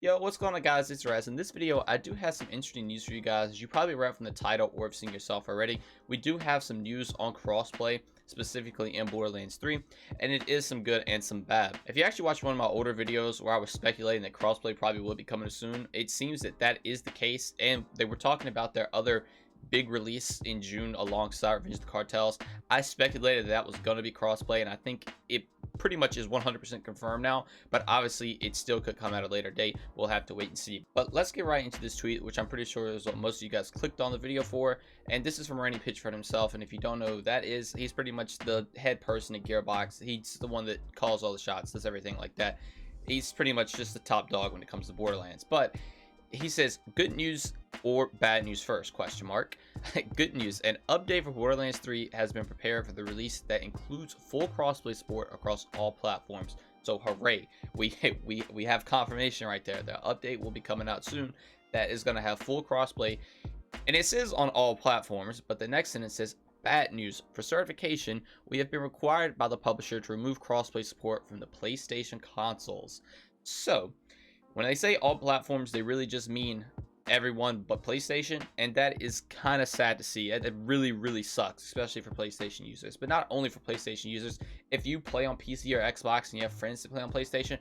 Yo, what's going on, guys? It's Raz. In this video, I do have some interesting news for you guys. As you probably read from the title or have seen yourself already, we do have some news on crossplay, specifically in Borderlands 3, and it is some good and some bad. If you actually watched one of my older videos where I was speculating that crossplay probably will be coming soon, it seems that that is the case, and they were talking about their other big release in June alongside Revenge of the Cartels. I speculated that was going to be crossplay, and I think it pretty much is 100% confirmed now, but obviously it still could come at a later date. We'll have to wait and see. But let's get right into this tweet, which I'm pretty sure is what most of you guys clicked on the video for, and this is from Randy Pitchford himself. And if you don't know who that is, he's pretty much the head person at Gearbox. He's the one that calls all the shots, does everything like that. He's pretty much just the top dog when it comes to Borderlands. But he says, good news or bad news first, question mark. Good news, an update for Borderlands 3 has been prepared for the release that includes full crossplay support across all platforms. So hooray, we have confirmation right there. The update will be coming out soon that is going to have full crossplay, and it says on all platforms, but the next sentence says, bad news, for certification we have been required by the publisher to remove crossplay support from the PlayStation consoles. So when they say all platforms, they really just mean everyone but PlayStation, and that is kind of sad to see. It really sucks, especially for PlayStation users, but not only for PlayStation users. If you play on PC or Xbox and you have friends that play on PlayStation,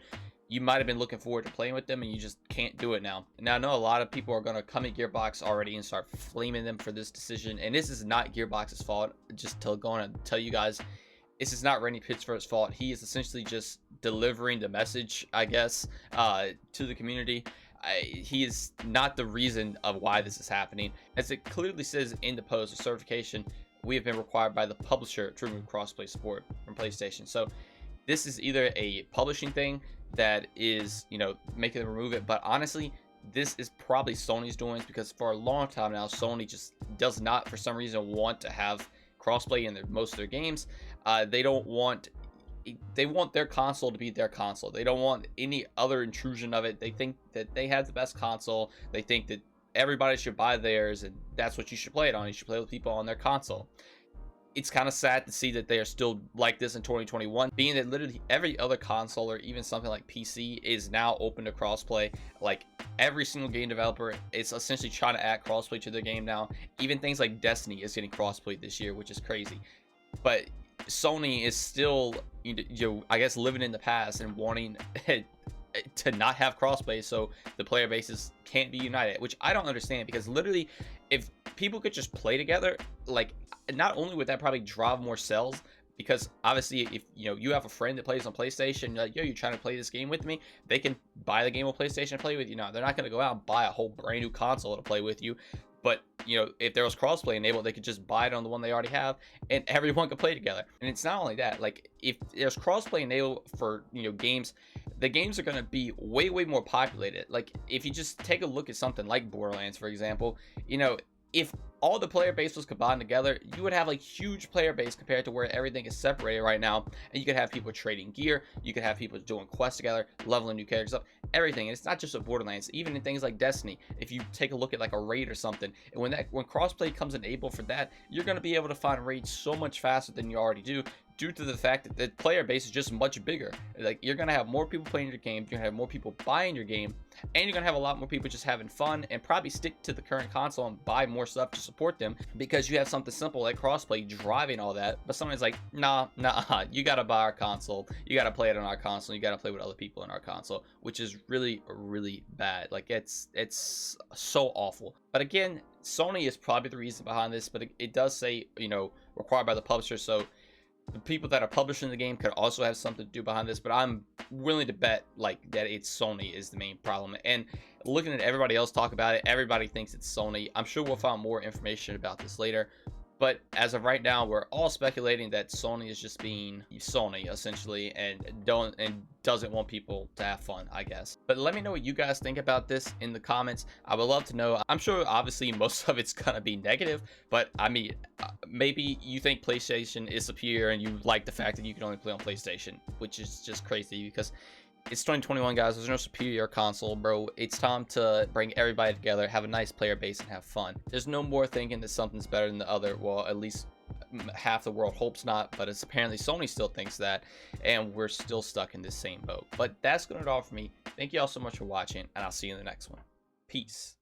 you might have been looking forward to playing with them, and you just can't do it now. Now I know a lot of people are going to come at Gearbox already and start flaming them for this decision, and this is not Gearbox's fault. Just to go on and tell you guys, this is not Randy Pitchford's fault. He is essentially just delivering the message, I guess, to the community. He is not the reason of why this is happening. As it clearly says in the post of certification, we have been required by the publisher to remove crossplay support from PlayStation. So this is either a publishing thing that is, making them remove it, but honestly, this is probably Sony's doings, because for a long time now, Sony just does not, for some reason, want to have crossplay in most of their games. They want their console to be their console. They don't want any other intrusion of it. They think that they have the best console. They think that everybody should buy theirs, and that's what you should play it on. You should play with people on their console. It's kind of sad to see that they are still like this in 2021, being that literally every other console or even something like PC is now open to crossplay. Like every single game developer is essentially trying to add crossplay to their game now. Even things like Destiny is getting crossplay this year, which is crazy. But Sony is still, I guess, living in the past and wanting to not have crossplay, so the player bases can't be united, which I don't understand, because literally if people could just play together, like, not only would that probably drive more sales, because obviously if you have a friend that plays on PlayStation, you're like, yo, you trying to play this game with me, they can buy the game on PlayStation and play with you. Now they're not going to go out and buy a whole brand new console to play with you, but if there was crossplay enabled, they could just buy it on the one they already have, and everyone could play together. And it's not only that, like, if there's crossplay enabled for games, the games are going to be way more populated. Like if you just take a look at something like Borderlands, for example, if all the player base was combined together, you would have like huge player base compared to where everything is separated right now. And you could have people trading gear, you could have people doing quests together, leveling new characters up, everything. And it's not just with Borderlands, even in things like Destiny. If you take a look at like a raid or something, and when crossplay comes enabled for that, you're going to be able to find raids so much faster than you already do, due to the fact that the player base is just much bigger. Like, you're gonna have more people playing your game, you're gonna have more people buying your game, and you're gonna have a lot more people just having fun and probably stick to the current console and buy more stuff to support them, because you have something simple like crossplay driving all that. But someone's like, nah, you gotta buy our console, you gotta play it on our console, you gotta play with other people in our console, which is really bad. Like, it's so awful. But again, Sony is probably the reason behind this, but it does say, required by the publisher, so the people that are publishing the game could also have something to do behind this. But I'm willing to bet like that it's Sony is the main problem. And looking at everybody else talk about it, everybody thinks it's Sony. I'm sure we'll find more information about this later, but as of right now, we're all speculating that Sony is just being Sony essentially, and doesn't want people to have fun, I guess. But let me know what you guys think about this in the comments. I would love to know. I'm sure obviously most of it's gonna be negative, but I mean, maybe you think PlayStation is superior and you like the fact that you can only play on PlayStation, which is just crazy, because it's 2021, guys. There's no superior console, bro. It's time to bring everybody together, have a nice player base, and have fun. There's no more thinking that something's better than the other. Well, at least half the world hopes not, but it's apparently Sony still thinks that, and we're still stuck in this same boat. But that's gonna do it all for me. Thank you all so much for watching, and I'll see you in the next one. Peace.